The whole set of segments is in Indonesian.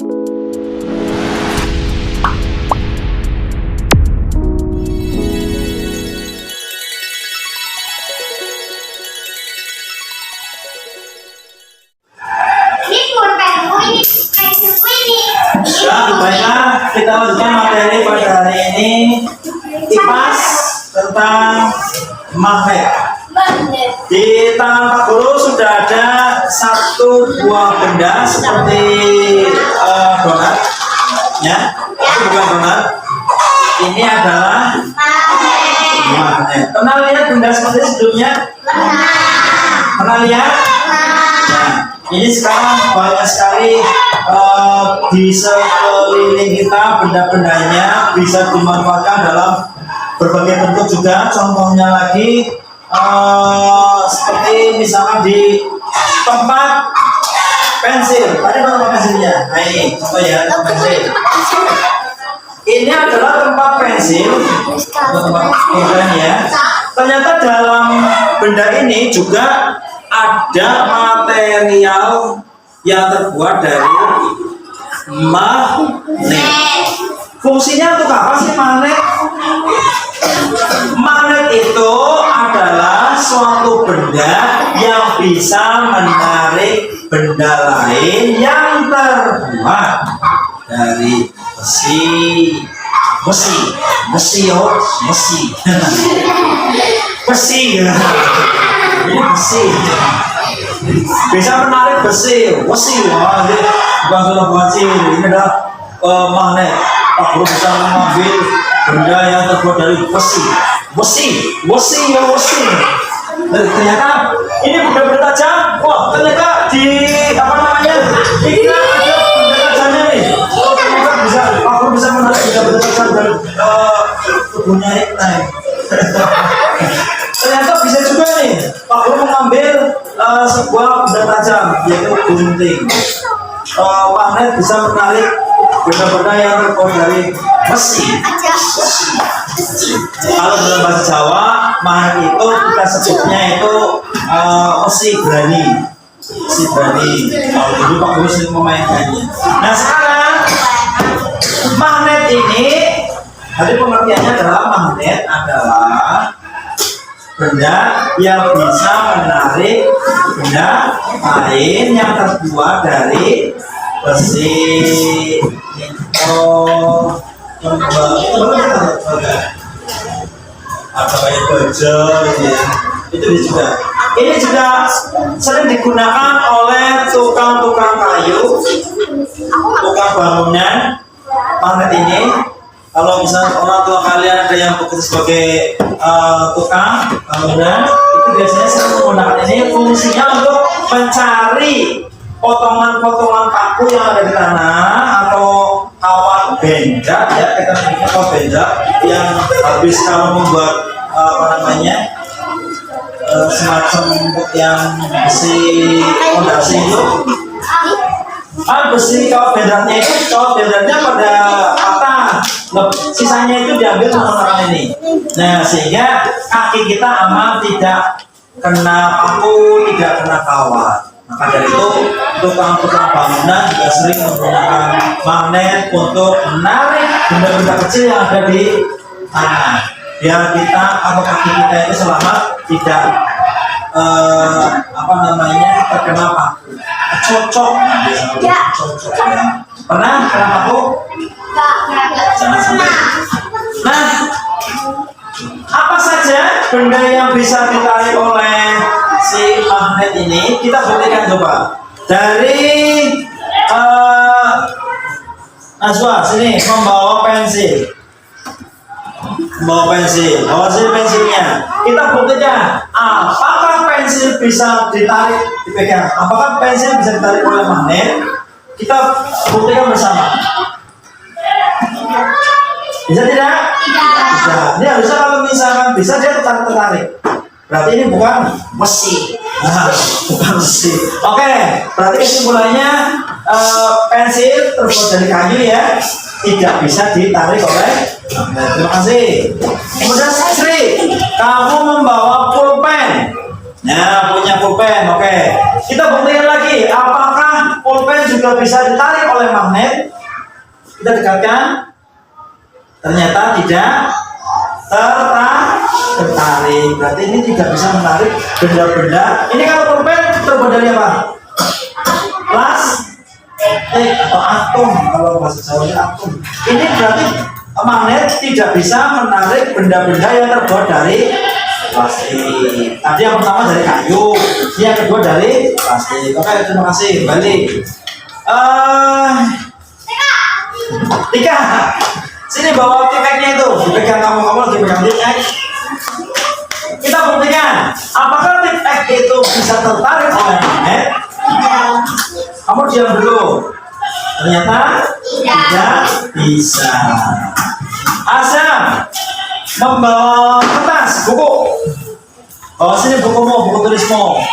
Baiklah, kita lanjutkan materi pada hari ini, IPAS tentang magnet. Di tangan Pak Guru sudah ada satu buah benda seperti donat, ya, itu bukan donat. Ini adalah magnet. Pernah lihat benda seperti ini sebelumnya? Pernah lihat? Nah, ini sekarang banyak sekali di sekeliling kita benda-bendanya bisa dimanfaatkan dalam berbagai bentuk juga. Contohnya lagi seperti misalkan di tempat pensil. Tadi tempat pensilnya. Nah ini contoh ya, tempat pensil. Ini adalah tempat pensil, tempat pensil ya. Ternyata dalam benda ini juga ada material yang terbuat dari magnet. Fungsinya untuk apa sih magnet? Magnet itu adalah suatu benda yang bisa menarik benda lain yang terbuat dari besi. Besi ya. Ini besi. Bisa menarik besi. Wah, ini bukan sudah besi. Ini adalah magnet. Pak Guru bisa mengambil benda yang terbuat dari besi. Dan ternyata ini benda-benda tajam. Wah, ternyata di apa namanya? Ini ada benda tajamnya nih. Oh, ternyata bisa. Pak Guru bisa menarik benda-benda tajam dari tubuhnya ini. Ternyata bisa juga nih. Pak Guru mengambil sebuah benda tajam, yaitu gunting. Magnet bisa menarik benda-benda yang terbuat dari besi. Kalau dalam bahasa Jawa, magnet itu kita sebutnya itu besi berani. Kalau dulu Pak Guru sering memainkannya. Nah sekarang magnet ini, tadi pengertiannya adalah magnet adalah benda yang bisa menarik benda lain yang terbuat dari besi, atau kayak baja gitu ya. Itu juga. Ini juga sering digunakan oleh tukang-tukang kayu, tukang bangunan. Magnet ini, kalau misalnya orang tua kalian ada yang bekerja sebagai tukang bangunan, itu biasanya sering menggunakan ini. Fungsinya untuk mencari potongan-potongan paku yang ada di tanah atau kawat benjak, ya, kita namanya kawat benjak yang habis kalau membuat semacam yang besi fondasi itu. Besi kawat benjaknya pada patah. Sisanya itu diambil menggunakan ini. Nah, sehingga kaki kita aman, tidak kena paku, tidak kena kawat. Maka dari itu tukang-tukang bangunan juga sering menggunakan magnet untuk menarik benda-benda kecil yang ada di tanah, biar kita atau kaki kita itu selamat, tidak terkena paku. Cocok ya. Pernah kena paku? Jangan sampai. Nah, apa saja benda yang bisa ditarik oleh si magnet ini? Kita buktikan coba. Dari Najwa sini membawa pensil. Bawa sini pensilnya. Kita buktikan apakah pensil bisa ditarik, dipegang. Apakah pensil bisa ditarik oleh magnet? Kita buktikan bersama. Bisa tidak? Bisa. Ini harusnya kalau misalkan bisa dia tertarik. Berarti ini bukan besi. Bukan besi. Oke, berarti kesimpulannya pensil terbuat dari kayu ya, tidak bisa ditarik oleh magnet. Terima kasih. Kemudian Sri, kamu membawa pulpen. Nah, punya pulpen. Oke. Kita buktikan lagi apakah Apakah pulpen juga bisa ditarik oleh magnet? Kita dekatkan. Ternyata tidak tertarik. Berarti ini tidak bisa menarik benda-benda. Ini kalau pulpen terbuat dari apa? Plastik atau atom, kalau bahasa Jawanya atom. Ini berarti magnet tidak bisa menarik benda-benda yang terbuat dari plastik. Tadi yang pertama dari kayu, yang kedua dari plastik. Oke, terima kasih. Balik. Tika, sini bawa tipeknya itu. Dipegang kamu lagi pegang tipek. Kita buktikan, apakah tipek itu bisa tertarik oleh magnet? Kamu diam dulu. Ternyata tidak bisa. Azam membawa kertas, buku. Bawa sini bukumu, buku tulismu.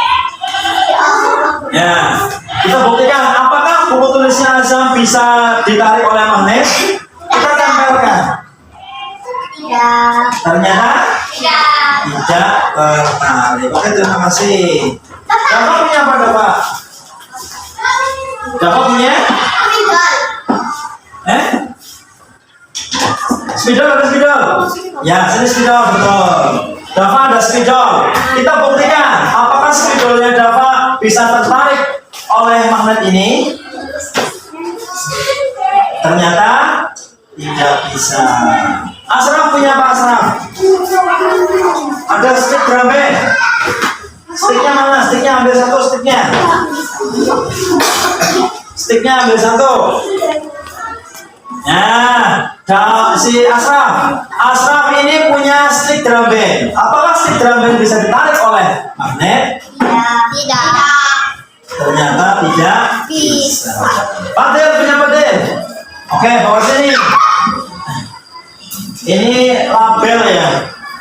Ya, kita buktikan apakah buku tulisnya Azam bisa ditarik oleh magnet. Kita tempelkan. Tidak. Ternyata tidak tertarik. Oke, terima kasih. Dapat punya apa, Dapat? Dapat punya? Spidol, ada spidol? Ya, sini spidol, betul. Dava ada spidol. Kita buktikan apakah spidolnya Dava bisa tertarik oleh magnet ini. Ternyata tidak bisa. Asraf punya apa, Asraf? Ada stick drum-band. Sticknya mana? Sticknya ambil satu, sticknya. Sticknya ambil satu. Nah, si Asraf ini punya stick drum band. Apakah stick drum band bisa ditarik oleh magnet? Tidak. Ternyata tidak bisa. Padel punya padel. Oke, bawa sini. Ini label ya.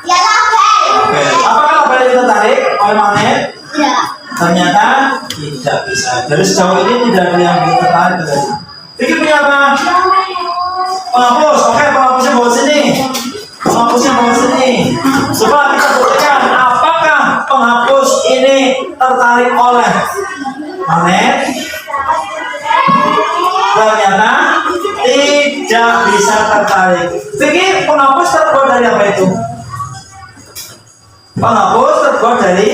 Ya, label. Oke, apakah label itu tertarik oleh magnet? Tidak. Ternyata tidak bisa. Dari sejauh ini tidak ada yang tertarik. Vicky punya apa? Penghapus. Oke, penghapusnya bawa sini. Penghapusnya bawa sini. Coba kita buktikan apakah penghapus ini tertarik oleh magnet. Ternyata tidak bisa tertarik. Vicky, penghapus terbuat dari apa itu? Penghapus terbuat dari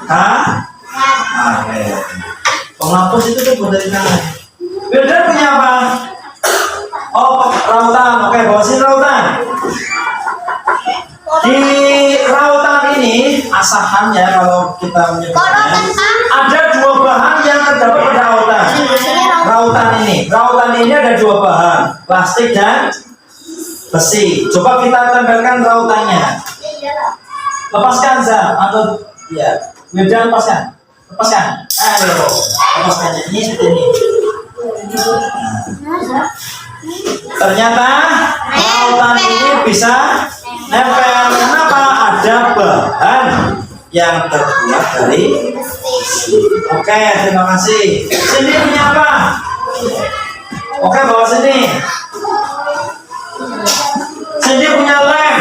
karet. Penghapus itu terbuat dari karet. Builder punya apa? Oh, rautan. Oke, bawa sini rautan. Di rautan ini asahannya kalau kita menyebutnya ada dua bahan yang terdapat pada rautan. Rautan ini ada dua bahan, plastik dan besi. Coba kita tempelkan rautannya. Lepaskan Zam atau ya, Wildan lepaskan. Ayo, lepaskannya. Ini seperti ini. Ternyata rautan ini bisa nempel. Kenapa? Ada bahan yang terbuat dari besi. Oke, terima kasih. Sini punya apa? Oke, bawa sini. Cindy punya lem.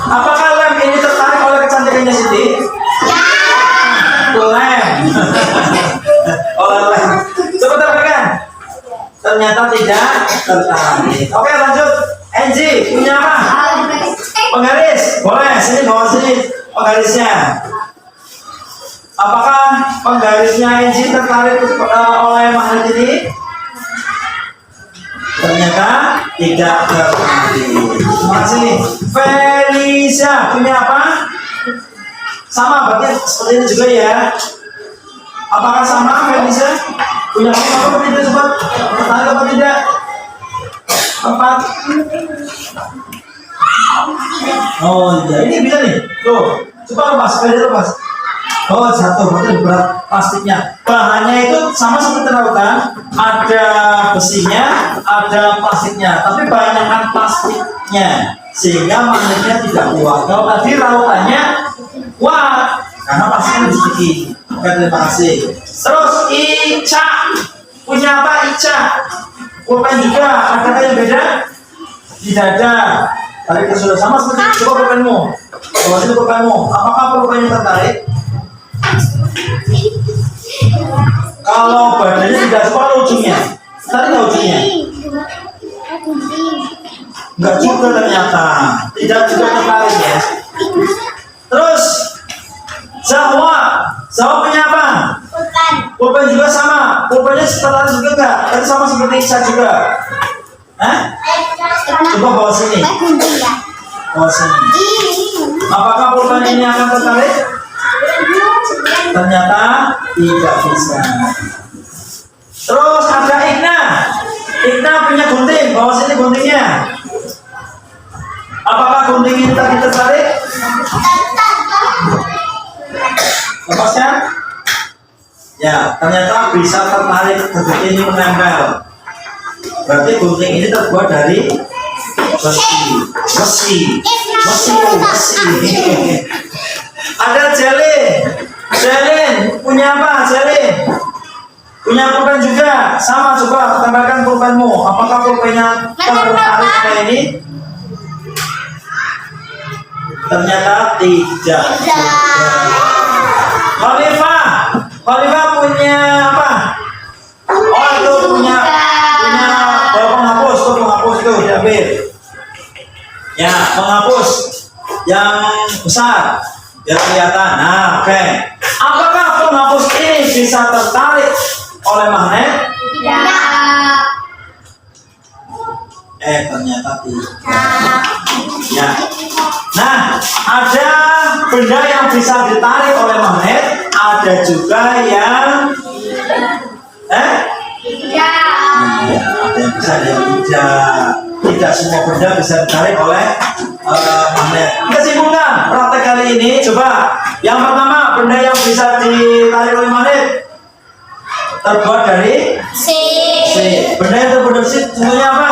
Apakah lem ini tertarik oleh kecantikannya Cindy? Lem. Oleh lem. Coba tempelkan. Ternyata tidak tertarik. Oke, lanjut. Angie punya apa? Penggaris. Boleh. Sini bawa sini penggarisnya. Apakah penggarisnya Angie tertarik oleh magnet ini? Ternyata tidak tertarik. Terima kasih. Felicia punya apa? Sama, berarti seperti ini juga ya. Apakah sama Felicia? Punya apa tidak? Coba tertarik apa tidak? Empat. Oh iya, ini bisa nih. Tuh, coba lepas. Oh, jatuh, berarti berat plastiknya. Bahannya itu sama seperti rautan, ada besinya, ada plastiknya, tapi banyakkan plastiknya sehingga magnetnya tidak kuat. Kalau tadi rautannya kuat karena plastiknya lebih sedikit. Oke, terima kasih. Terus Ica punya apa Ica? Pulpen juga, adakah yang beda? Tidak ada. Tadi sudah sama seperti coba pulpenmu. Bawa sini pulpenmu. Apakah pulpennya tertarik? Kalau badannya tidak separuh ujungnya. Tadi nggak ujungnya? Enggak juga ternyata. Tidak juga tertarik ya. Terus Zahwa punya apa? Pulpen juga sama. Pulpennya tertarik juga enggak? Tadi sama seperti Isa juga. Hah? Coba bawa sini. Bawa sini. Apakah pulpen ini akan tertarik? Ternyata tidak bisa. Terus ada Ikna punya gunting, bawa sini guntingnya. Apakah gunting ini tadi tertarik? Lepaskan? Ya, ternyata bisa tertarik, gunting ini menempel. Berarti gunting ini terbuat dari besi. Ada Jelin, punya apa Jelin? Punya pulpen juga, sama coba tambahkan pulpenmu. Apakah pulpennya tertarik kayak ini? Ternyata tidak. Khalifah punya apa? Oh itu punya penghapus itu diambil. Ya penghapus yang besar biar kelihatan. Nah oke. Apakah penghapus ini bisa tertarik oleh magnet? Tidak. Ternyata tidak. Ya. Nah, ada benda yang bisa ditarik oleh magnet, ada juga yang Tidak. ada yang bisa, ada yang tidak. Tidak semua benda bisa ditarik oleh magnet. Kesimpulan praktek kali ini, coba yang pertama, benda yang bisa ditarik oleh magnet terbuat dari C. Benda yang terbuat dari C contohnya apa?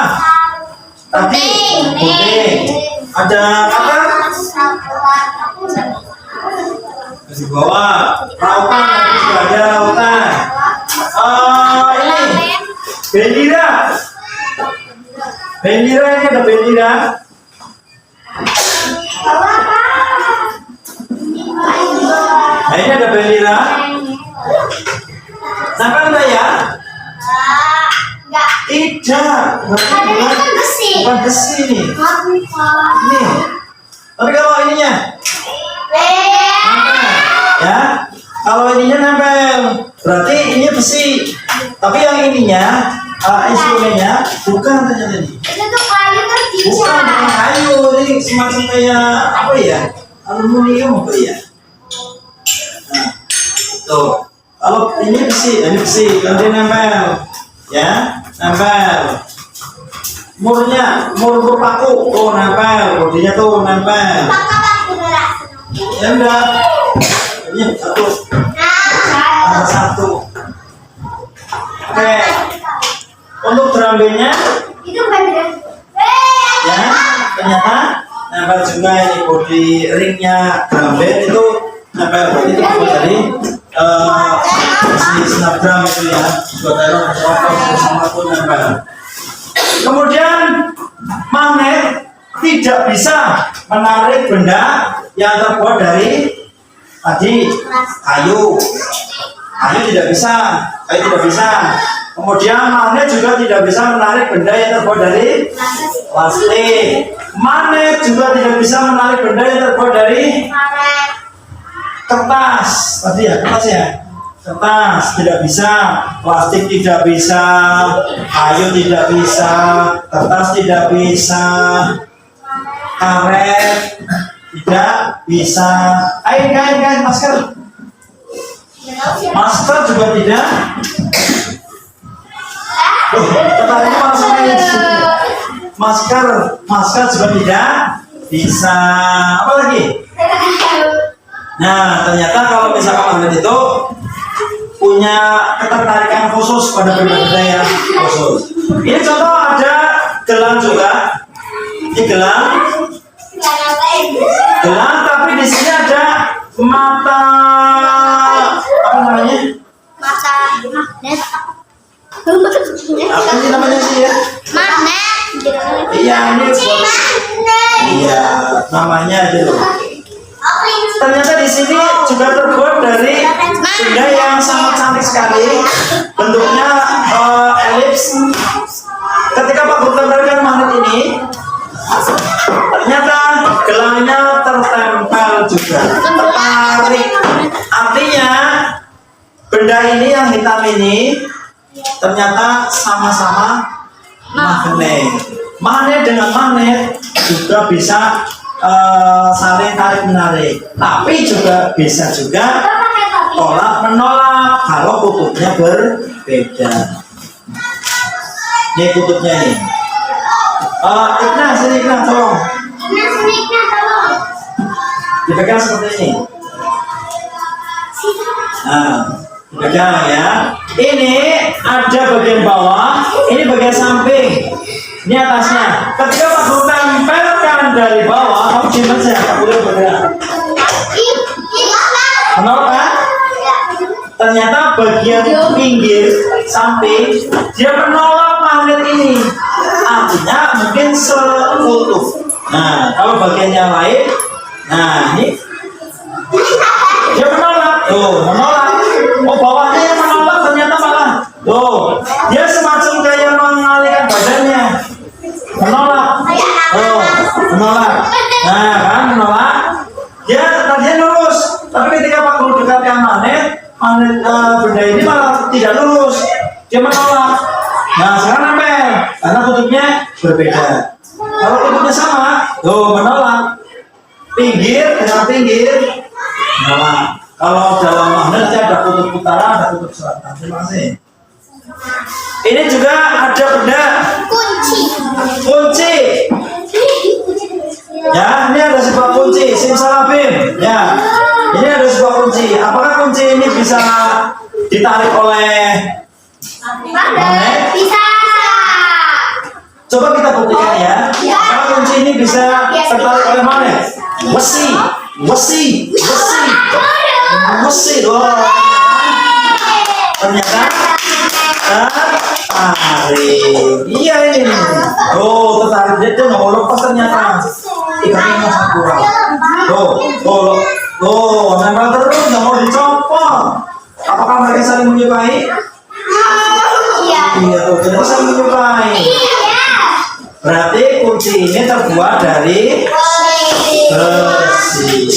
Tadi gunting. Ada apa? Di bawah rautan, sudah ada rautan. Ini bendera. Ini ada bendera. Nah, ini ada bendera. Nampak enggak ya? Enggak. Tidak. Bukan besi. Bukan besi nih. Ini. Tapi kalau ininya nempel, ya. Kalau ininya nempel, berarti ini besi. Tapi yang ininya, instrumennya bukan ternyata ini. Itu tuh kayu terpisah. Bukan kayu, ini semacam kayak apa ya? Aluminium apa ya? Nah, tuh. Kalau ini besi, nanti nempel, ya, nempel. Mur paku, tuh nempel, bodinya tuh nempel. Ya enggak, ini satu. Oke, untuk drumbilnya, Itu beda. ya, ternyata nempel juga ini bodi ringnya drumbil itu nempel, berarti itu terbuat dari snapdrum itu ya, buat sama pun nempel. Kemudian magnet tidak bisa menarik benda yang terbuat dari tadi kayu tidak bisa. Kemudian magnet juga tidak bisa menarik benda yang terbuat dari plastik. Magnet juga tidak bisa menarik benda yang terbuat dari kertas. Tadi ya kertas ya. Kertas tidak bisa, plastik tidak bisa, kayu tidak bisa, kertas tidak bisa, karet tidak bisa. Kain, masker juga tidak. Tertariknya masker juga tidak bisa. Apa lagi? Nah, ternyata kalau misalkan magnet itu punya ketertarikan khusus pada benda-benda yang khusus. Ini contoh ada gelang juga. Ini gelang, tapi di sini ada mata apa namanya? Mata magnet. Apa sih namanya sih ya? Magnet. Iya ini buat. Iya namanya aja loh. Orange ternyata di sini juga terbuat dari benda yang sangat cantik sekali. Bentuknya elips. Ketika Pak Guru tempelkan magnet ini, ternyata gelangnya tertempel juga, tertarik. Artinya benda ini yang hitam ini ternyata sama-sama magnet. Magnet dengan magnet juga bisa saling tarik menarik, tapi juga bisa juga tolak menolak kalau kutubnya berbeda. Ini kutubnya ini. Ikna, sini Ikna, tolong. Dipegang seperti ini. Nah, dipegang ya. Ini ada bagian bawah, ini bagian samping. Ini atasnya. Ketika Pak Guru tempelkan dari bawah, kamu diam aja, tak boleh bergerak. Menolak kan? Ternyata bagian pinggir samping dia menolak magnet ini. Artinya mungkin seutuh. Nah, kalau bagian yang lain, nah ini dia menolak. Tuh, menolak. Oh, bawahnya yang menolak ternyata malah. Tuh, dia semacam kayak mengalihkan badannya. Menolak. Oh, menolak. Nah, kan menolak. Dia tadinya lurus, tapi ketika Pak Guru dekatkan magnet benda ini malah tidak lurus. Dia menolak. Nah, sekarang nempel karena kutubnya berbeda. Kalau kutubnya sama, tuh menolak. Pinggir dengan pinggir menolak. Kalau dalam magnet ada kutub utara, ada kutub selatan. Terima kasih. Ini juga ada benda kunci. Ya, ini ada sebuah kunci, simsalabim. Ya, ini ada sebuah kunci. Apakah kunci ini bisa ditarik oleh magnet? Bisa. Coba kita buktikan ya. Apakah kunci ini bisa tertarik oleh magnet? Besi. Loh. Ternyata tertarik. Iya ini. Oh, tertarik dia tuh nggak mau lepas ternyata. Ikatnya masih kurang. Nempel terus nggak mau dicopot. Apakah mereka saling menyukai? Iya, ternyata saling menyukai. Berarti kunci ini terbuat dari besi.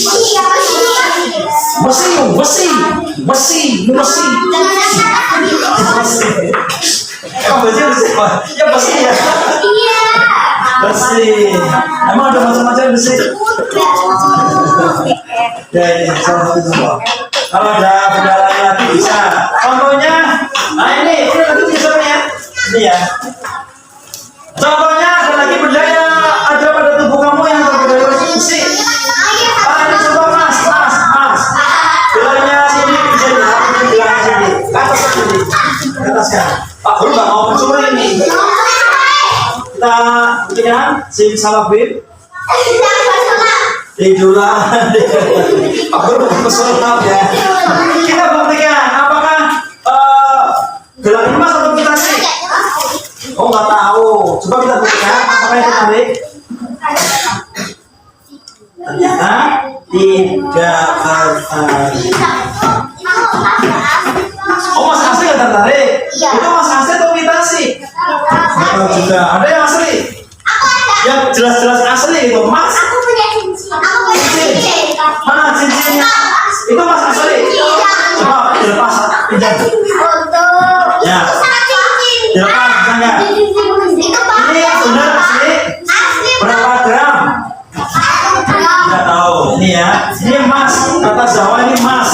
Emang besi apa? Ya besi ya. Besi. Emang ada macam-macam besi. Ya ini salah satu contoh. Kalau ada benda lain lagi bisa. Contohnya, nah ini lagi bisa ya. Ini ya. Contohnya ada lagi benda yang ada pada tubuh kamu yang terbuat dari besi. Ini coba mas. Bilangnya sini bisa bilangnya sini. Ke atas sini. Ke atas kan. Pak Guru nggak mau mencuri ini. Kita buktikan simsalabim. Tiduran. Pak Guru pesulap ya. Kita buktikan apakah gelang ini mas atau kita sih? Oh nggak tahu. Coba kita buktikan apakah itu tarik. Ternyata tidak tertarik. Oh mas asli nggak tertarik? Itu mas asli atau imitasi? Betul juga. Ada yang asli? Yang jelas-jelas asli itu mas. Mana cincinnya? Itu mas asli. Coba dilepas pinjam. Ya. Dilepas misalnya. Ini benar asli. Berapa gram? Tidak tahu. Ini ya. Ini emas. Kata Jawa ini emas.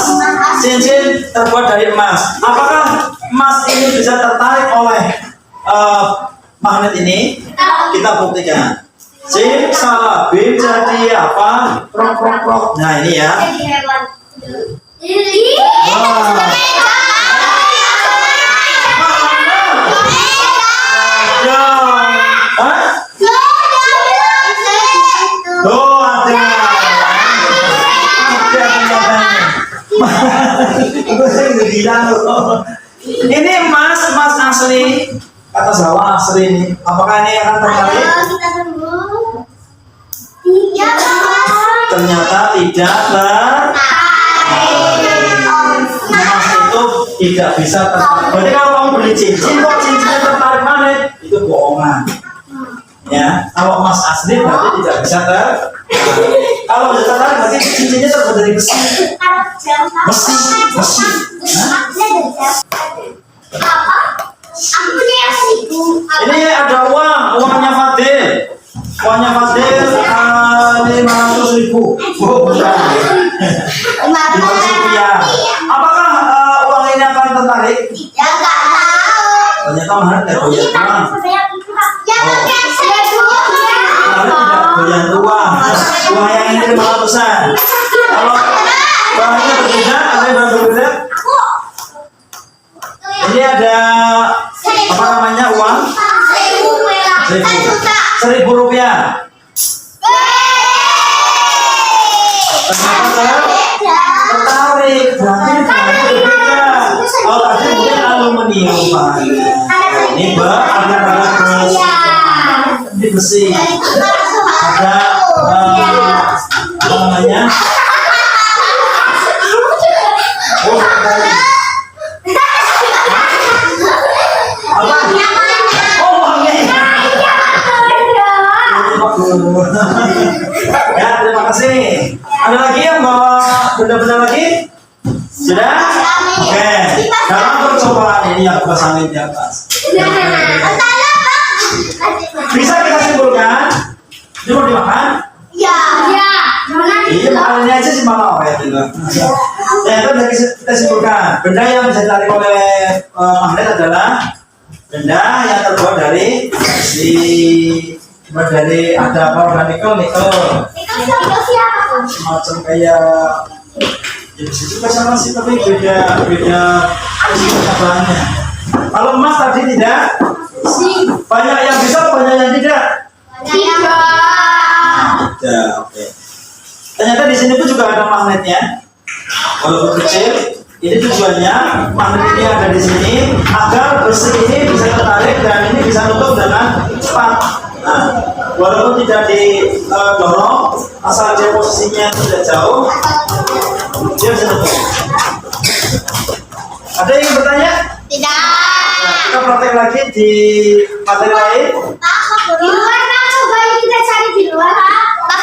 Cincin terbuat dari emas. Apakah emas ini bisa tertarik oleh magnet ini? Kita buktikan. Simsalabim jadi apa? Prok. Nah ini ya. Ini emas asli. Kata Jawa asli ini. Apakah ini akan tertarik? ternyata tidak emas itu tidak bisa tertarik. Berarti kalau kamu beli cincin kok cincinnya tertarik magnet, itu bohongan. Ya, kalau emas asli berarti tidak bisa tertarik. Kalau bisa tertarik berarti cincinnya terbuat dari besi. Besi. Hah? Ini ada uangnya Fadil. Uangnya Fadil 500.000. Oh, bukan. 500 rupiah. Apakah uang ini akan tertarik? Ternyata mahal ya, goyang uang. Tidak goyang uang. Uang yang ini 500-an. Kalau uangnya berbeda, ada yang berbeda. Ini ada apa namanya uang? 1.000 rupiah. Ternyata tertarik, berarti berbeda. Kalau tadi mungkin aluminium Pak. Ini besi. Ini besi. Ada apa namanya? Oh, ya, terima kasih. Ada lagi yang bawa benda-benda lagi? Sudah? Oke. Dalam percobaan ini yang pasangin di atas. Bisa kita simpulkan? Ini mau dimakan? Ya. Iya, makanannya aja sih mau ya gitu. Ya, itu bisa kita simpulkan. Benda yang bisa ditarik oleh magnet adalah benda yang terbuat dari ada apa nikel semacam kayak ya bisa juga sama sih tapi beda bahannya. Kalau emas tadi tidak banyak yang bisa banyak yang tidak. Oke. Ternyata di sini pun juga ada magnetnya walaupun kecil. Ini tujuannya magnet ini ada di sini agar besi ini bisa tertarik dan ini bisa nutup dengan cepat. Nah, walaupun tidak didorong, asal dia posisinya tidak jauh, dia bisa nutup. Ada yang bertanya? Tidak. Nah, kita praktek lagi di materi lain. Di luar kan coba kita cari di luar. Pak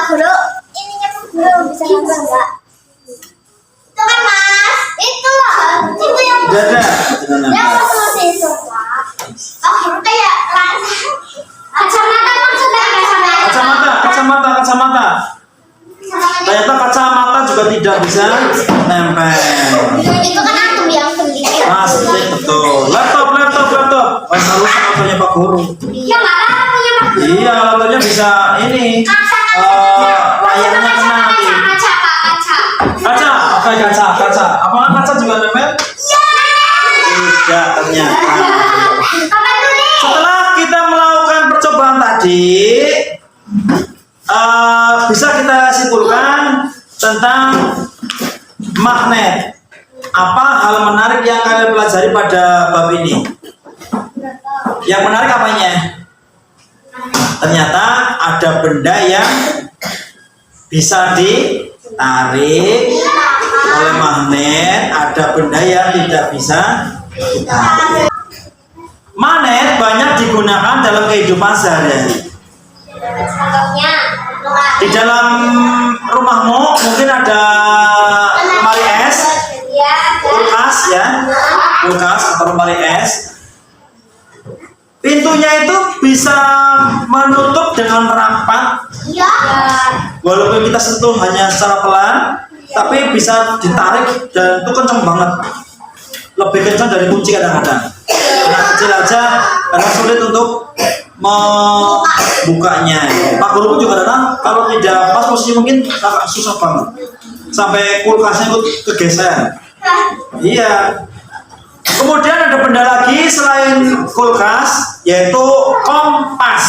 Guru. Ininya Pak Guru bisa nambah enggak? Itu kan Mas. Itu loh. Itu yang Tidak ada. yang masih itu. Pak Guru kayak kacamata maksudnya Kacamata. Ternyata kacamata juga tidak bisa nempel. Itu kan antum yang beli. Betul. Laptop. Harus laptopnya Pak Guru. Iya, mana punya Pak Guru? Iya, laptopnya bisa ini. Layarnya kena nanti. Kaca. Kaca. Apakah kaca juga nempel? Tidak, ternyata. Setelah kita melakukan percobaan tadi, bisa kita simpulkan tentang magnet. Apa hal menarik yang kalian pelajari pada bab ini? Yang menarik apanya? Ternyata ada benda yang bisa ditarik oleh magnet, ada benda yang tidak bisa ditarik. Magnet banyak digunakan dalam kehidupan sehari-hari. Di dalam rumahmu mungkin ada lemari es, kulkas atau lemari es. Pintunya itu bisa menutup dengan rapat. Walaupun kita sentuh hanya secara pelan, tapi bisa ditarik dan itu kencang banget. Lebih kencang dari kunci kadang-kadang. Anak kecil aja karena sulit untuk membukanya. Pak Guru pun juga datang kalau tidak pas posisi mungkin agak susah banget. Sampai kulkasnya ikut kegeser. Iya. Kemudian ada benda lagi selain kulkas, yaitu kompas.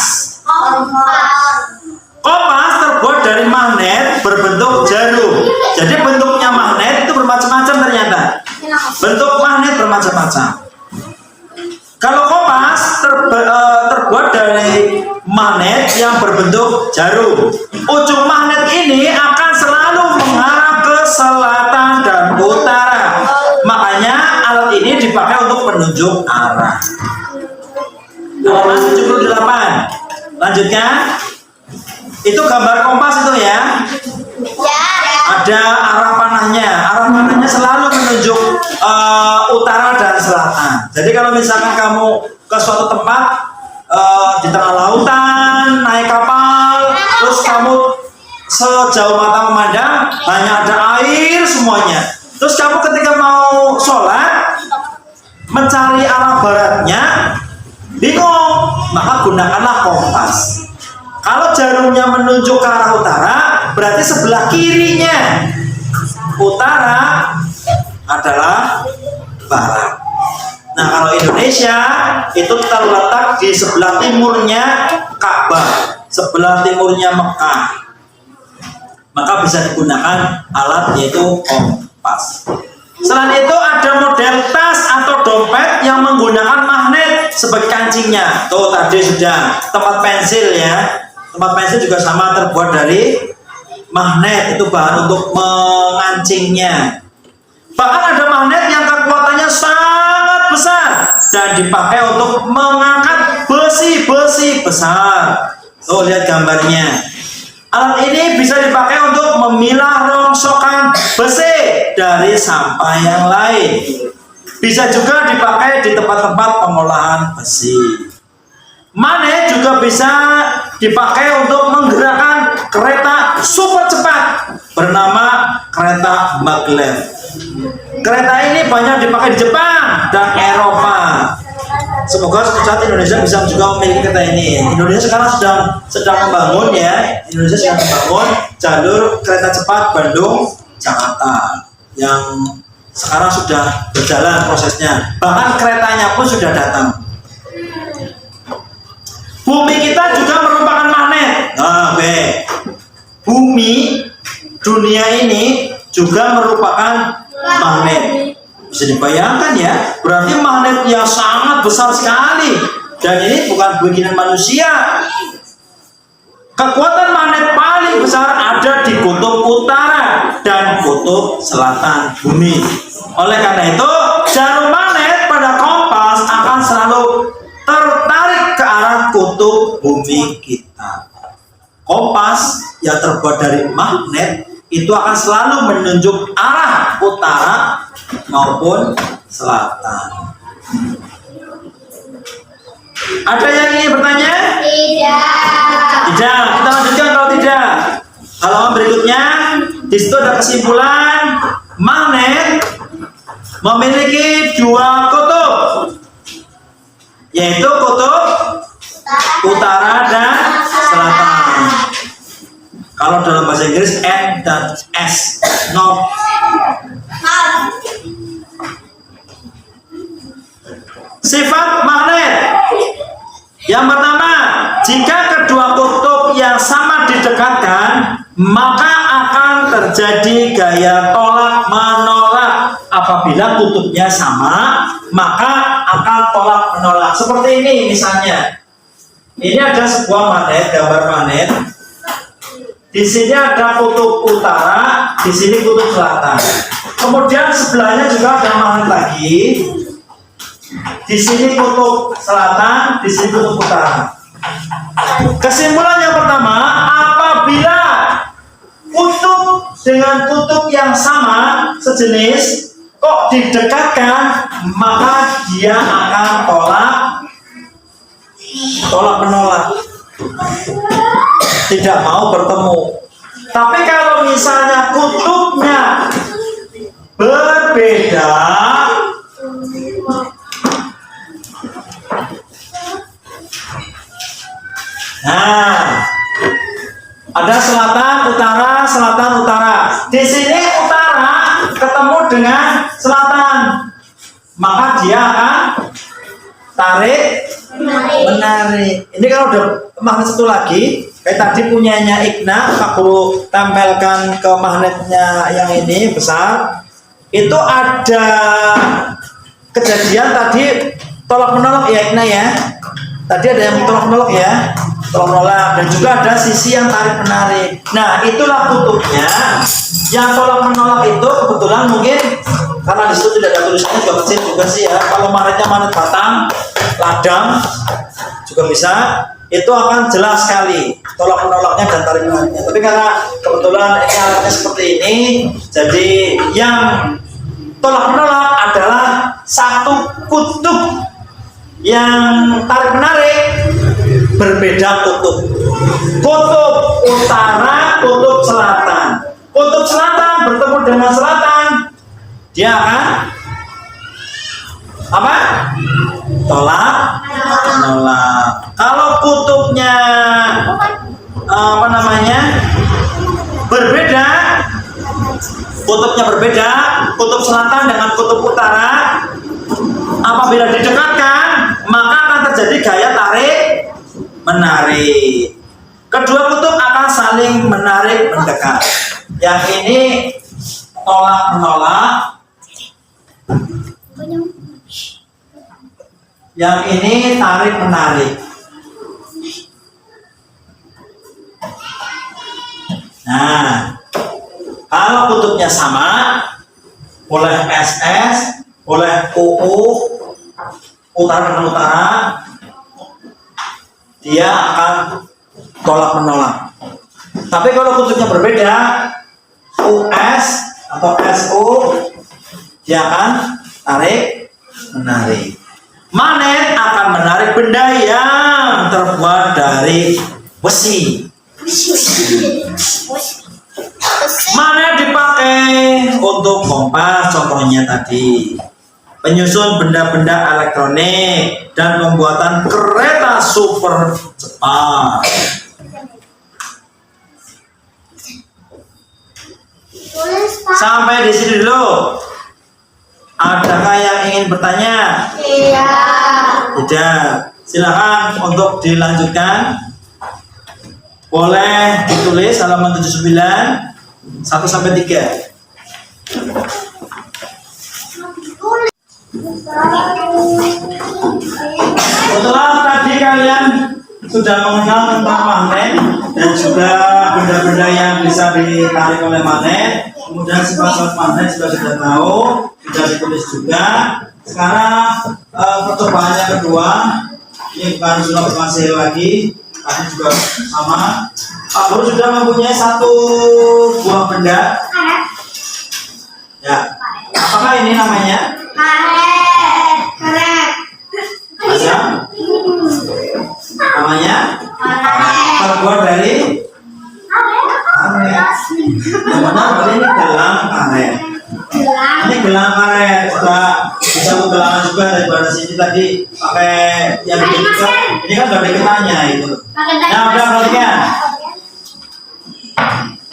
Kompas terbuat dari magnet berbentuk jarum. Jadi bentuknya magnet itu bermacam-macam ternyata. Bentuk magnet bermacam-macam. Kalau kompas terbuat dari magnet yang berbentuk jarum. Ujung magnet ini akan selalu mengarah ke selatan dan utara. Makanya alat ini dipakai untuk penunjuk arah. Halaman 78. Lanjutkan. Itu gambar kompas itu ya. Ya. Ada arah panahnya. Arah panahnya selalu menunjuk utara dan selatan. Jadi kalau misalkan kamu ke suatu tempat di tengah lautan, naik kapal, terus kamu sejauh mata memandang hanya ada air semuanya. Terus kamu ketika mau sholat mencari arah baratnya bingung, maka gunakanlah kompas. Kalau jarumnya menunjuk ke arah utara, berarti sebelah kirinya utara adalah barat. Nah, kalau Indonesia itu terletak di sebelah timurnya Ka'bah, sebelah timurnya Mekah. Maka bisa digunakan alat yaitu kompas. Selain itu ada model tas atau dompet yang menggunakan magnet sebagai kancingnya. Tuh tadi sudah tempat pensil ya. Tempat pensil juga sama terbuat dari magnet, itu bahan untuk mengancingnya. Bahkan ada magnet yang kekuatannya sangat besar dan dipakai untuk mengangkat besi-besi besar. Tuh lihat gambarnya. Alat ini bisa dipakai untuk memilah rongsokan besi dari sampah yang lain. Bisa juga dipakai di tempat-tempat pengolahan besi. Magnet juga bisa dipakai untuk menggerakkan kereta super cepat bernama kereta maglev. Kereta ini banyak dipakai di Jepang dan Eropa. Semoga suatu saat Indonesia bisa juga memiliki kereta ini. Indonesia sekarang sedang membangun ya. Indonesia sedang membangun jalur kereta cepat Bandung Jakarta yang sekarang sudah berjalan prosesnya. Bahkan keretanya pun sudah datang. Bumi kita juga merupakan magnet. Nah, bumi dunia ini juga merupakan magnet. Bisa dibayangkan ya, berarti magnet yang sangat besar sekali. Dan ini bukan bikinan manusia. Kekuatan magnet paling besar ada di kutub utara dan kutub selatan bumi. Oleh karena itu, jarum magnet pada kompas akan selalu tertarik ke arah kutub bumi kita. Kompas yang terbuat dari magnet itu akan selalu menunjuk arah utara maupun selatan. Ada yang ingin bertanya? Tidak. Tidak. Kita lanjutkan kalau tidak. Halaman berikutnya, di situ ada kesimpulan magnet memiliki dua kutub, yaitu kutub utara dan selatan. Kalau dalam bahasa Inggris N dan S, North. Sifat magnet. Yang pertama, jika kedua kutub yang sama didekatkan, maka akan terjadi gaya tolak menolak. Apabila kutubnya sama, maka akan tolak menolak. Seperti ini misalnya. Ini ada sebuah magnet, gambar magnet. Di sini ada kutub utara, di sini kutub selatan. Kemudian sebelahnya juga ada magnet lagi. Di sini kutub selatan, di sini kutub utara. Kesimpulan yang pertama, apabila kutub dengan kutub yang sama sejenis kok didekatkan, maka dia akan tolak menolak, tidak mau bertemu. Tapi kalau misalnya kutubnya berbeda, nah, ada selatan, utara, selatan, utara. Di sini utara ketemu dengan selatan, maka dia akan tarik, menarik. Ini kalau udah magnet satu lagi, kayak tadi punyanya Igna, aku tempelkan ke magnetnya yang ini besar. Itu ada kejadian tadi tolak menolak ya Igna ya. Tadi ada yang tolak menolak ya. tolak menolak, dan juga ada sisi yang tarik menarik. Nah, itulah kutubnya. Yang tolak menolak itu kebetulan mungkin karena di situ tidak ada tulisannya juga kecil juga sih ya. Kalau magnetnya magnet batang, ladang juga bisa, itu akan jelas sekali tolak menolaknya dan tarik menariknya. Tapi karena kebetulan ini alatnya seperti ini, jadi yang tolak menolak adalah satu kutub yang tarik menarik berbeda kutub. Kutub utara, kutub selatan. Kutub selatan bertemu dengan selatan, dia akan apa? Tolak menolak. Kalau kutubnya apa namanya? Berbeda, kutub selatan dengan kutub utara, apabila didekatkan, maka akan terjadi gaya tarik menarik. Kedua kutub akan saling menarik mendekat. Yang ini tolak menolak, yang ini tarik menarik. Nah, kalau kutubnya sama, boleh SS, boleh UU, utara dan utara, dia akan tolak menolak. Tapi kalau kutubnya berbeda, US atau SU, dia akan tarik menarik. Magnet akan menarik benda yang terbuat dari besi. Magnet dipakai untuk kompas, contohnya tadi, penyusun benda-benda elektronik, dan pembuatan kereta super cepat. Sampai di sini dulu. Adakah yang ingin bertanya? Iya. Tidak. Silakan untuk dilanjutkan. Boleh ditulis halaman 79 1 sampai 3. Setelah tadi kalian sudah mengenal tentang magnet dan juga benda-benda yang bisa ditarik oleh magnet, kemudian sifat-sifat magnet sudah tahu, sudah ditulis juga. Sekarang percobaan yang kedua, ini bukan sudah berhasil lagi, tadi juga sama. Pak Guru sudah mempunyai satu buah benda. Ya, apakah ini namanya? Karet. Aja. Namanya? Terbuat dari karet. Namanya berarti ini gelang karet. Ini gelang karet, sudah bisa gelangan juga daripada sini tadi pakai yang bikin juga. Ini kan udah diketanya itu. Nah, udah perhatikan.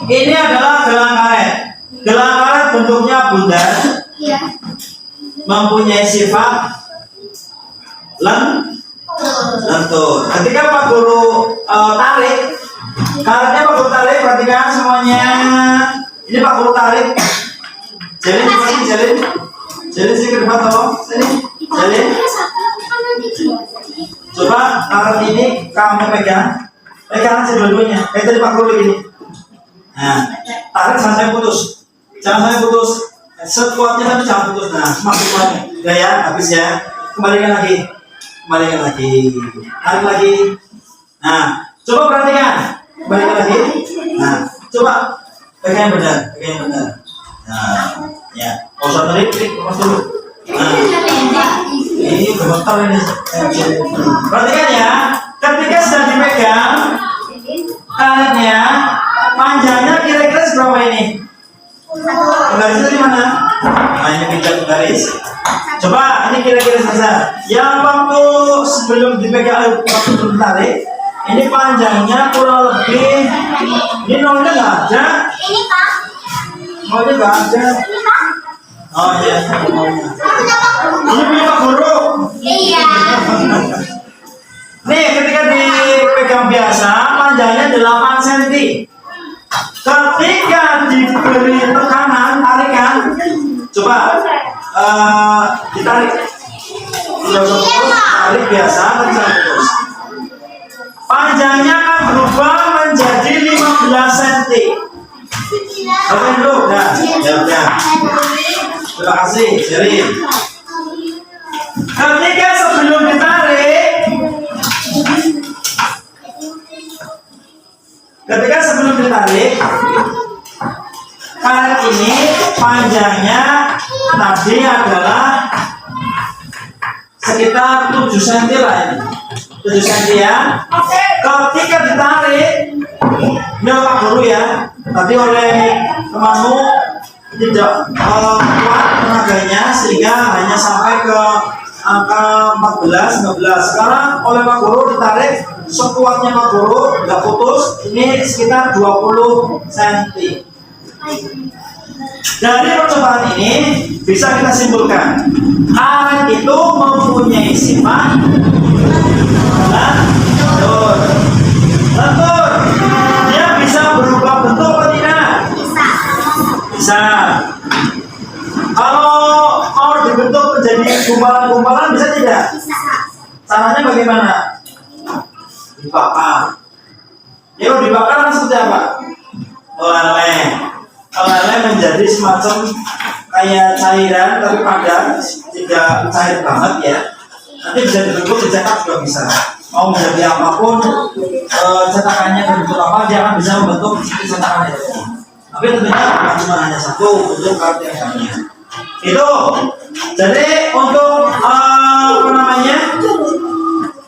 Ini adalah gelang karet. Gelang karet bentuknya bundar, mempunyai sifat lentur. Ketika Pak Guru tarik, karetnya Pak Guru tarik, perhatikan semuanya. Ini Pak Guru tarik. Jalin sini ke depan tolong. Sini, jalin. Coba karet ini kamu pegang aja dua-duanya. Kayak tadi Pak Guru begini. Nah, tarik sampai putus. Jangan sampai putus. Sekuatnya tapi jangan putus. Nah, semakin kuatnya. Udah ya, habis ya. Kembalikan lagi. Tarik lagi. Nah, coba perhatikan. Kembalikan lagi. Nah, coba pegang yang benar. Nah, ya. Usah tarik, lepas dulu. Nah, ini gemetar ini. Perhatikan ya. Ketika sudah dipegang karetnya, panjangnya kira-kira seberapa ini? Garisnya di mana? Nah, ini pindah garis. Coba ini kira-kira saja. Yang waktu sebelum dipegang waktu ditarik, ini panjangnya kurang lebih. Ini nolnya nggak ada. Ini Pak. Nolnya nggak ada. Ini Pak. Oh iya, nolnya. Ini punya Pak Guru. Iya. Nih, ketika dipegang biasa, panjangnya 8 cm. Ketika diberi tekanan, tarikan, coba ditarik. Tidak usah putus, tarik biasa, tapi jangan putus. Panjangnya Oke dulu, nah, ya udah. Terima kasih, Sherin. Ketika sebelum ditarik, karet ini panjangnya tadi adalah sekitar 7 cm lah ini. 7 cm ya. Ketika ditarik, ini Pak Guru ya, tadi oleh temanmu tidak kuat tenaganya sehingga hanya sampai ke angka 14, 15. Sekarang oleh Pak Guru ditarik sekuatnya Pak Guru, nggak putus, ini sekitar 20 cm. Dari percobaan ini bisa kita simpulkan karet itu mempunyai sifat lentur. Lentur, dia bisa berubah bentuk atau tidak? Bisa. Kalau mau dibentuk menjadi gumpalan-gumpalan bisa tidak? Caranya bagaimana? Dibakar. Ya, kalau dibakar kan seperti apa? Meleleh menjadi semacam kayak cairan tapi padat, tidak cair banget ya. Nanti bisa dibentuk dicetak juga bisa. Mau menjadi apapun cetakannya bentuk apa, dia akan bisa membentuk cetakan itu. Tapi tentunya bukan cuma hanya satu bentuk karet yang banyak. Itu. Jadi untuk apa namanya?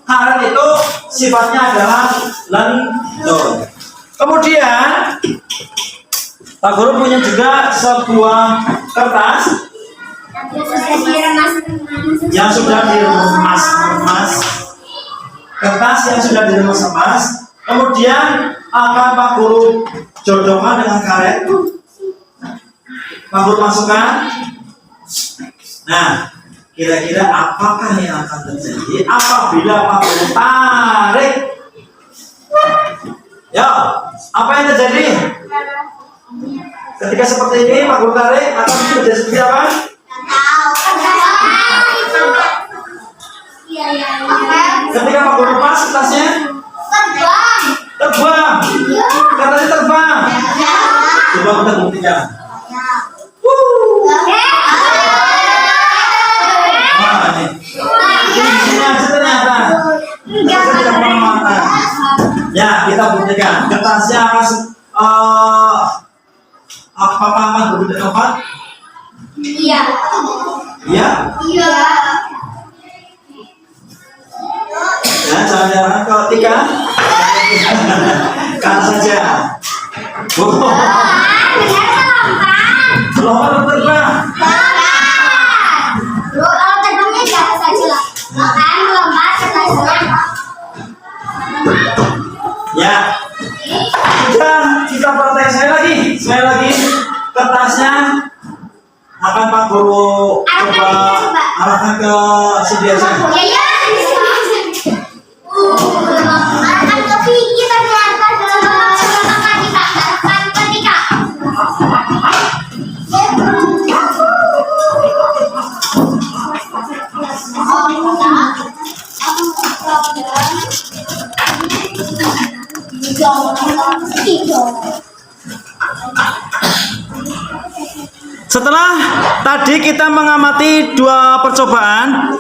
Karet itu sifatnya adalah lentur. Kemudian Pak Guru punya juga sebuah kertas yang sudah diremas. Kertas yang sudah diremas. Kemudian akan Pak Guru jodohkan dengan karet. Pak Guru masukkan. Nah, kira-kira apakah yang akan terjadi apabila Pak Guru tarik? Ya, apa yang terjadi? Ketika seperti ini, Pak Guru tarik, akan terjadi seperti apa? Ketika Pak Guru lepas kertasnya, terbang. Kertasnya terbang. Coba kita buktikan. Wah, ini. Ini aja ternyata. Kertasnya tidak kemana-mana. Ya, kita buktikan. Kertasnya akan apakah akan berbeda tempat? Iya. Iya? Iya. Ya, jangan-jangan ketika kan saja. Lompat terbang. Kalau terbangnya jatuh saja lah. Makan lompat kertasnya. Ya. Kita praktek sekali lagi. Kertasnya akan Pak Guru coba arahkan ke sini aja. Iya. Akan kepikir ternyata ketika. Setelah tadi kita mengamati dua percobaan,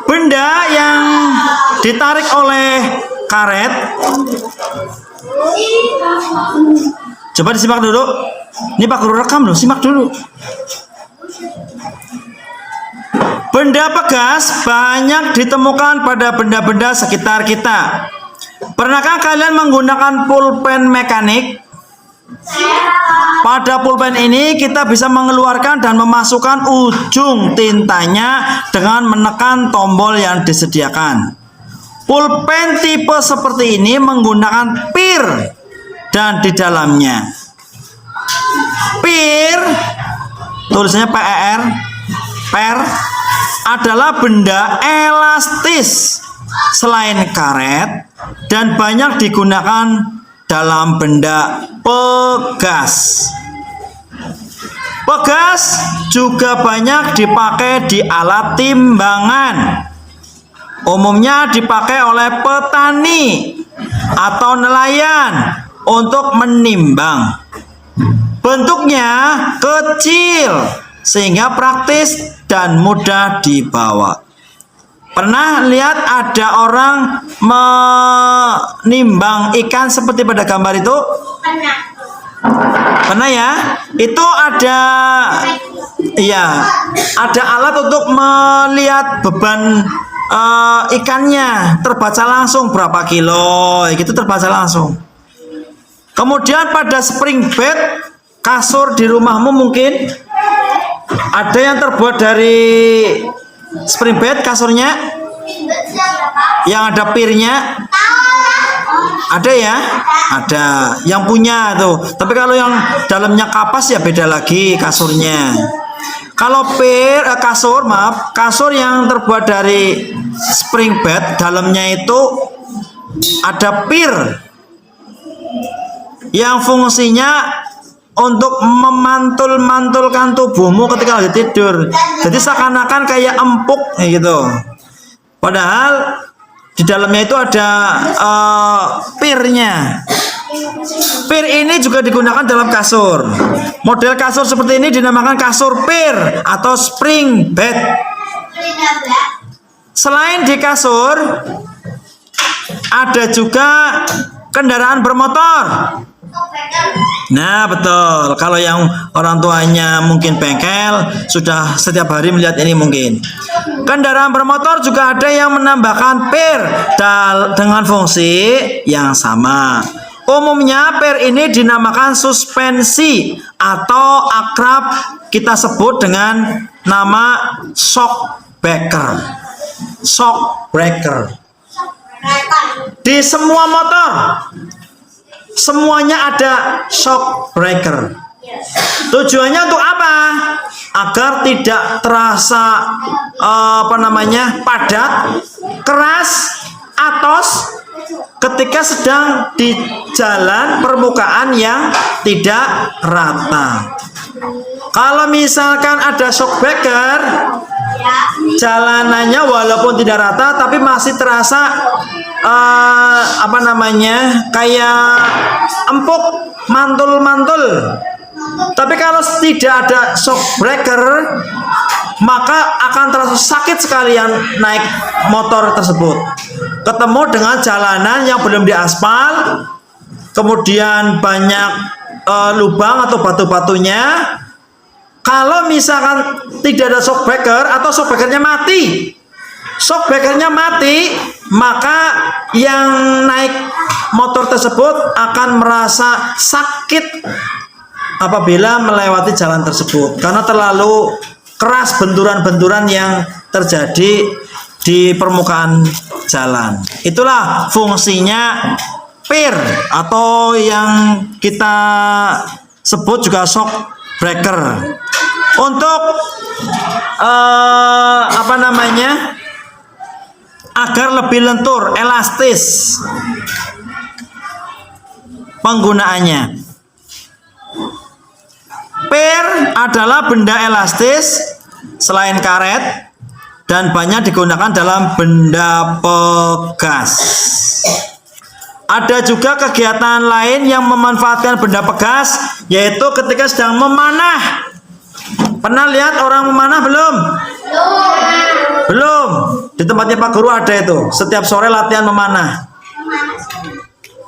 benda yang ditarik oleh karet, coba disimak dulu. Ini Pak Guru rekam loh, simak dulu. Benda pegas banyak ditemukan pada benda-benda sekitar kita. Pernahkah kalian menggunakan pulpen mekanik? Pada pulpen ini kita bisa mengeluarkan dan memasukkan ujung tintanya dengan menekan tombol yang disediakan. Pulpen tipe seperti ini menggunakan pir dan di dalamnya pir, tulisannya PER, per adalah benda elastis selain karet dan banyak digunakan dalam benda pegas. Pegas juga banyak dipakai di alat timbangan. Umumnya dipakai oleh petani atau nelayan untuk menimbang. Bentuknya kecil sehingga praktis dan mudah dibawa. Pernah lihat ada orang menimbang ikan seperti pada gambar itu? Pernah. Pernah ya? Itu ada ada alat untuk melihat beban ikannya, terbaca langsung berapa kilo, gitu terbaca langsung. Kemudian pada spring bed kasur di rumahmu mungkin ada yang terbuat dari spring bed kasurnya yang ada pirnya. Ada ya? Ada yang punya tuh. Tapi kalau yang dalamnya kapas ya beda lagi kasurnya. Kalau kasur yang terbuat dari spring bed, dalamnya itu ada pir yang fungsinya untuk memantul-mantulkan tubuhmu ketika lagi tidur. Jadi seakan-akan kayak empuk gitu. Padahal di dalamnya itu ada pirnya. Pir ini juga digunakan dalam kasur. Model kasur seperti ini dinamakan kasur pir atau spring bed. Selain di kasur, ada juga kendaraan bermotor. Nah betul, kalau yang orang tuanya mungkin bengkel sudah setiap hari melihat ini mungkin. Kendaraan bermotor juga ada yang menambahkan pir dengan fungsi yang sama. Umumnya pir ini dinamakan suspensi atau akrab kita sebut dengan nama shock breaker. Shock breaker. Di semua motor semuanya ada shock breaker. Tujuannya untuk apa? Agar tidak terasa padat, keras, atos ketika sedang di jalan permukaan yang tidak rata. Kalau misalkan ada shock breaker, jalanannya walaupun tidak rata tapi masih terasa kayak empuk, mantul-mantul. Tapi kalau tidak ada shock breaker, maka akan terasa sakit sekali yang naik motor tersebut. Ketemu dengan jalanan yang belum diaspal, kemudian banyak lubang atau batu-batunya. Kalau misalkan tidak ada shock breaker atau shock breakernya mati, maka yang naik motor tersebut akan merasa sakit apabila melewati jalan tersebut karena terlalu keras benturan-benturan yang terjadi di permukaan jalan. Itulah fungsinya pir atau yang kita sebut juga shock breaker. Untuk agar lebih lentur, elastis penggunaannya. Pir adalah benda elastis selain karet dan banyak digunakan dalam benda pegas. Ada juga kegiatan lain yang memanfaatkan benda pegas, yaitu ketika sedang memanah. Pernah lihat orang memanah belum? Belum. Di tempatnya Pak Guru ada itu. Setiap sore latihan memanah.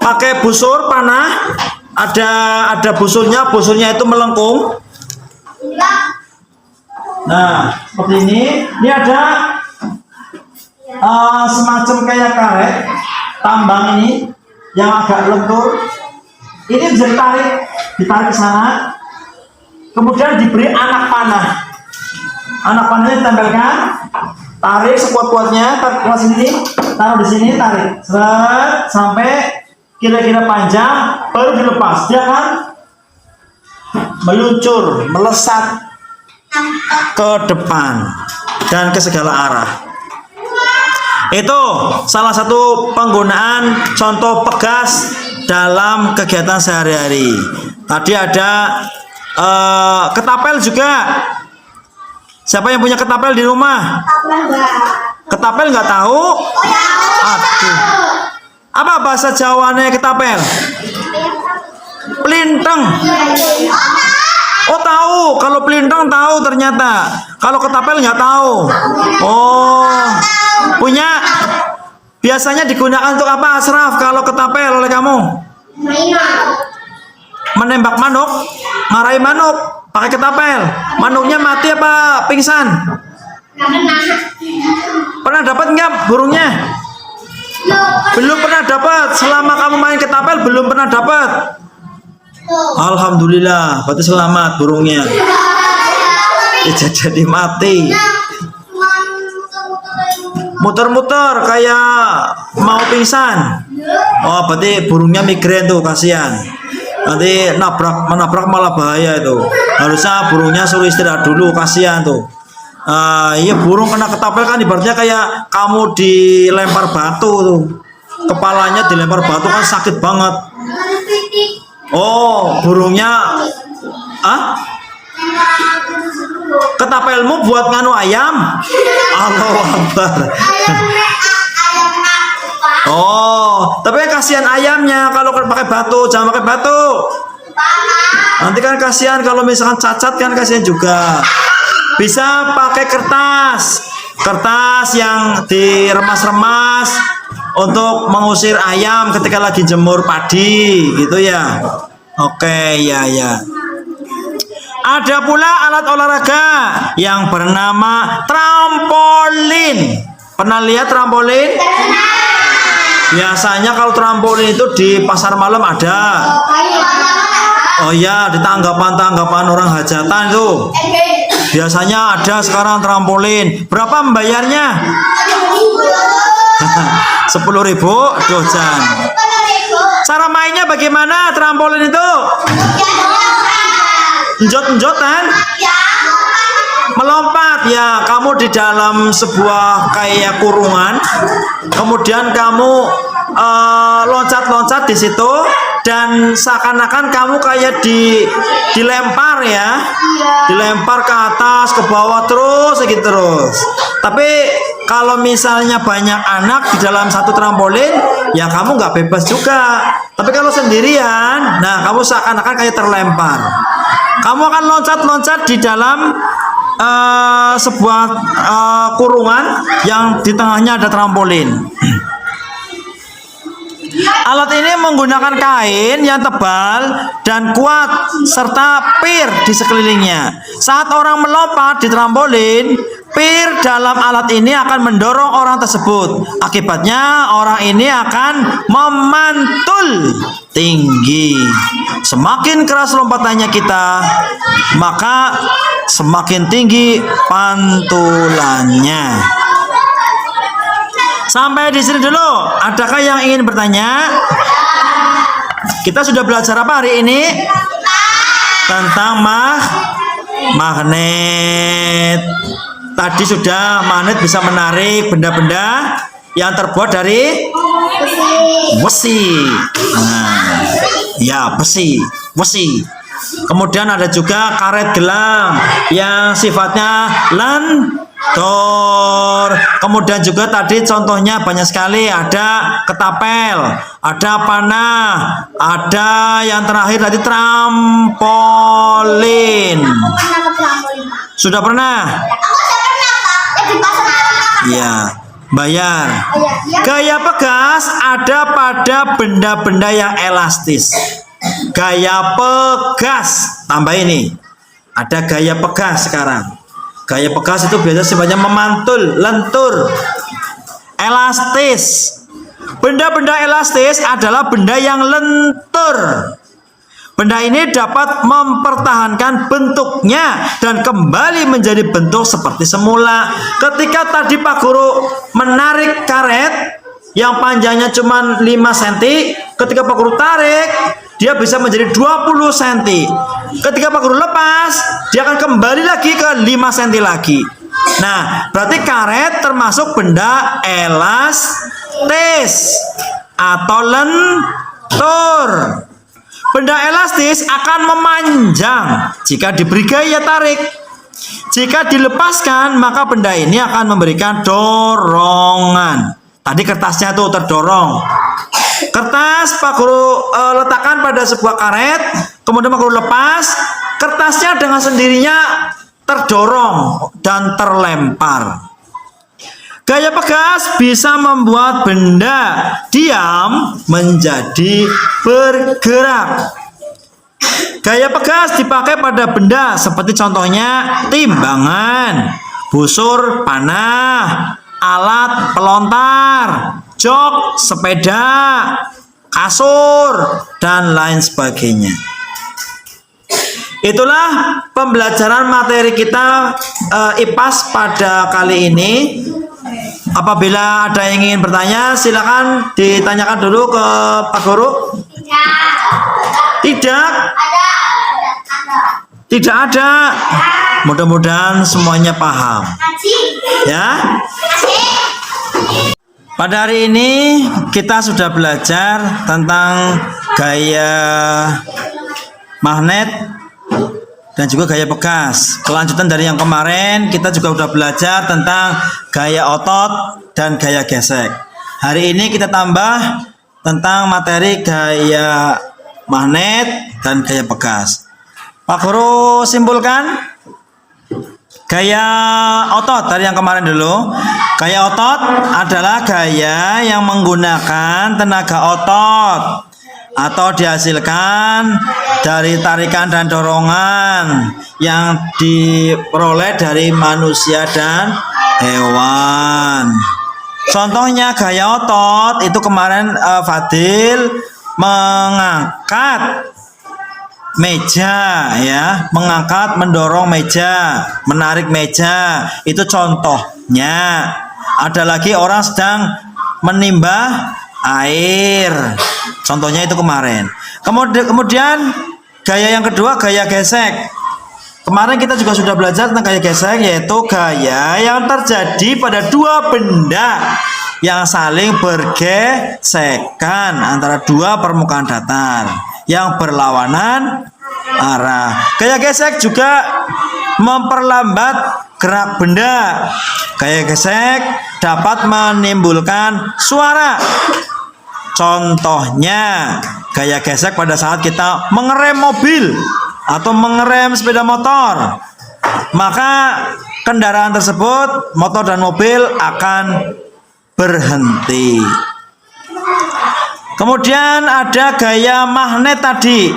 Pakai busur panah. Ada busurnya. Busurnya itu melengkung. Nah, seperti ini. Ini ada semacam kayak karet tambang ini yang agak lentur. Ini bisa ditarik ke sana. Kemudian diberi anak panah. Anak panahnya ditempelkan, tarik sekuat-kuatnya, tarik sini, taruh di sini, tarik, seret, sampai kira-kira panjang, baru dilepas. Dia akan meluncur, melesat ke depan dan ke segala arah. Itu salah satu penggunaan contoh pegas dalam kegiatan sehari-hari. Tadi ada ketapel juga. Siapa yang punya ketapel di rumah? Ketapel nggak tahu? Aduh. Apa bahasa Jawanya ketapel? Pelintang. Oh tahu, kalau pelintang tahu ternyata. Kalau ketapel nggak tahu. Oh, punya. Biasanya digunakan untuk apa, Asraf? Kalau ketapel oleh kamu? Menembak manuk, marahi manuk, pakai ketapel. Manuknya mati apa pingsan? Pernah dapat nggak burungnya? Belum pernah dapat. Selama kamu main ketapel belum pernah dapat. Alhamdulillah, berarti selamat burungnya. Tidak jadi mati. Muter-muter kayak mau pingsan. Oh, berarti burungnya migrain tuh, kasihan. Nanti menabrak malah bahaya itu. Harusnya burungnya suruh istirahat dulu, kasihan tuh. Iya, burung kena ketapel kan ibaratnya kayak kamu dilempar batu tuh. Kepalanya dilempar batu kan sakit banget. Oh, burungnya ketapelmu buat nganu ayam? Allahu Akbar. Oh, tapi kan kasihan ayamnya kalau pakai batu, jangan pakai batu. Nanti kan kasihan kalau misalkan cacat kan kasihan juga. Bisa pakai kertas yang diremas-remas untuk mengusir ayam ketika lagi jemur padi, gitu ya. Oke, ya. Ada pula alat olahraga yang bernama trampolin. Pernah lihat trampolin? Biasanya kalau trampolin itu di pasar malam ada. Oh ya, di tanggapan orang hajatan itu. Biasanya ada sekarang trampolin. Berapa membayarnya? 10.000 dojan. Cara mainnya bagaimana trampolin itu? Enjot-enjotan? Melompat ya, kamu di dalam sebuah kayak kurungan, kemudian kamu loncat-loncat di situ dan seakan-akan kamu kayak dilempar ya, dilempar ke atas, ke bawah terus gitu terus. Tapi kalau misalnya banyak anak di dalam satu trampolin, ya kamu nggak bebas juga. Tapi kalau sendirian, nah kamu seakan-akan kayak terlempar. Kamu akan loncat-loncat di dalam sebuah kurungan yang di tengahnya ada trampolin. Alat ini menggunakan kain yang tebal dan kuat serta pir di sekelilingnya. Saat orang melompat di trampolin, pir dalam alat ini akan mendorong orang tersebut. Akibatnya orang ini akan memantul tinggi. Semakin keras lompatannya kita, maka semakin tinggi pantulannya. Sampai di sini dulu. Adakah yang ingin bertanya? Kita sudah belajar apa hari ini? Tentang magnet. Tadi sudah magnet bisa menarik benda-benda yang terbuat dari besi. Nah, ya besi. Kemudian ada juga karet gelang yang sifatnya lentur. Kemudian juga tadi contohnya banyak sekali, ada ketapel, ada panah, ada yang terakhir tadi trampolin. Sudah pernah? Ya, bayar. Gaya pegas ada pada benda-benda yang elastis. Gaya pegas, tambah ini. Ada gaya pegas sekarang. Gaya pegas itu biasanya sifatnya memantul, lentur, elastis. Benda-benda elastis adalah benda yang lentur. Benda ini dapat mempertahankan bentuknya dan kembali menjadi bentuk seperti semula. Ketika tadi Pak Guru menarik karet yang panjangnya cuma 5 cm, ketika Pak Guru tarik, dia bisa menjadi 20 cm. Ketika Pak Guru lepas, dia akan kembali lagi ke 5 cm lagi. Nah, berarti karet termasuk benda elastis atau lentur. Benda elastis akan memanjang jika diberi gaya tarik. Jika dilepaskan, maka benda ini akan memberikan dorongan. Tadi kertasnya tuh terdorong. Kertas Pak Guru letakkan pada sebuah karet, kemudian Pak Guru lepas, kertasnya dengan sendirinya terdorong dan terlempar. Gaya pegas bisa membuat benda diam menjadi bergerak. Gaya pegas dipakai pada benda seperti contohnya timbangan, busur panah, alat pelontar, jok, sepeda, kasur, dan lain sebagainya. Itulah pembelajaran materi kita IPAS pada kali ini. Apabila ada yang ingin bertanya, silakan ditanyakan dulu ke Pak Guru. Tidak? Tidak ada. Mudah-mudahan semuanya paham. Ya. Pada hari ini kita sudah belajar tentang gaya magnet dan juga gaya pegas. Kelanjutan dari yang kemarin, kita juga sudah belajar tentang gaya otot dan gaya gesek. Hari ini kita tambah tentang materi gaya magnet dan gaya pegas. Pak Guru simpulkan gaya otot dari yang kemarin dulu. Gaya otot adalah gaya yang menggunakan tenaga otot atau dihasilkan dari tarikan dan dorongan yang diperoleh dari manusia dan hewan. Contohnya gaya otot itu kemarin Fadil mengangkat meja, ya, mengangkat, mendorong meja, menarik meja, itu contohnya. Ada lagi orang sedang menimba air, contohnya itu kemarin. Kemudian gaya yang kedua, gaya gesek. Kemarin kita juga sudah belajar tentang gaya gesek, yaitu gaya yang terjadi pada dua benda yang saling bergesekan antara dua permukaan datar yang berlawanan arah. Gaya gesek juga memperlambat gerak benda. Gaya gesek dapat menimbulkan suara. Contohnya gaya gesek pada saat kita mengerem mobil atau mengerem sepeda motor, maka kendaraan tersebut, motor dan mobil, akan berhenti. Kemudian ada gaya magnet tadi.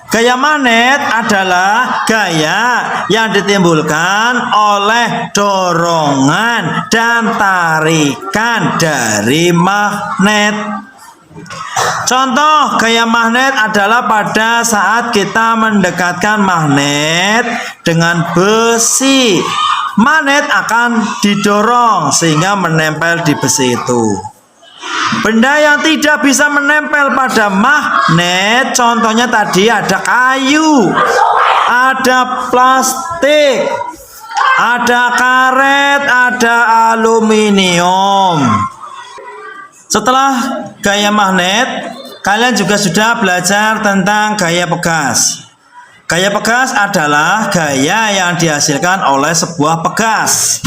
Gaya magnet adalah gaya yang ditimbulkan oleh dorongan dan tarikan dari magnet. Contoh gaya magnet adalah pada saat kita mendekatkan magnet dengan besi. Magnet akan didorong sehingga menempel di besi itu. Benda yang tidak bisa menempel pada magnet, contohnya tadi ada kayu, ada plastik, ada karet, ada aluminium. Setelah gaya magnet, kalian juga sudah belajar tentang gaya pegas. Gaya pegas adalah gaya yang dihasilkan oleh sebuah pegas.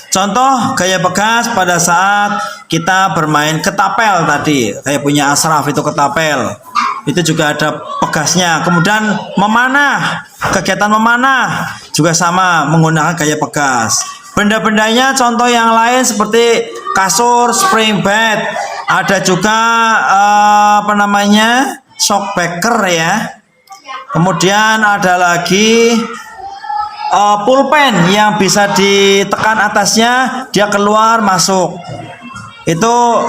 Contoh gaya pegas pada saat kita bermain ketapel tadi, kayak punya Asraf itu ketapel, itu juga ada pegasnya. Kemudian memanah, kegiatan memanah juga sama menggunakan gaya pegas. Benda-bendanya contoh yang lain seperti kasur, spring bed, ada juga shockbreaker ya. Kemudian ada lagi pulpen yang bisa ditekan atasnya, dia keluar masuk. Itu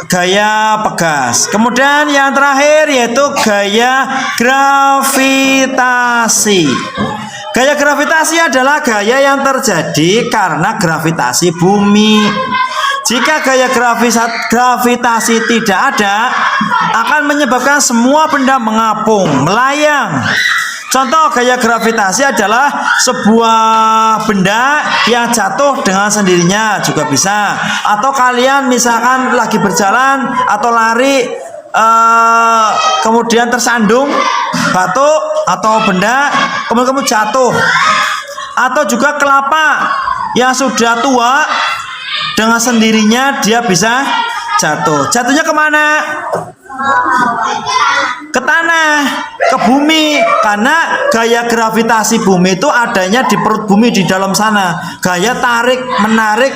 gaya pegas. Kemudian yang terakhir yaitu gaya gravitasi. Gaya gravitasi adalah gaya yang terjadi karena gravitasi bumi. Jika gaya gravitasi tidak ada, akan menyebabkan semua benda mengapung, melayang. Contoh gaya gravitasi adalah sebuah benda yang jatuh dengan sendirinya juga bisa. Atau kalian misalkan lagi berjalan atau lari, kemudian tersandung batu atau benda, kemudian kamu jatuh. Atau juga kelapa yang sudah tua, dengan sendirinya dia bisa jatuh. Jatuhnya kemana? Ke tanah, ke bumi, karena gaya gravitasi bumi itu adanya di perut bumi di dalam sana. Gaya tarik menarik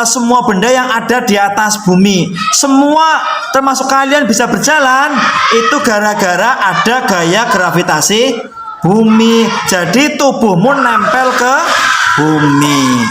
semua benda yang ada di atas bumi, semua termasuk kalian bisa berjalan itu gara-gara ada gaya gravitasi bumi. Jadi tubuhmu nempel ke bumi.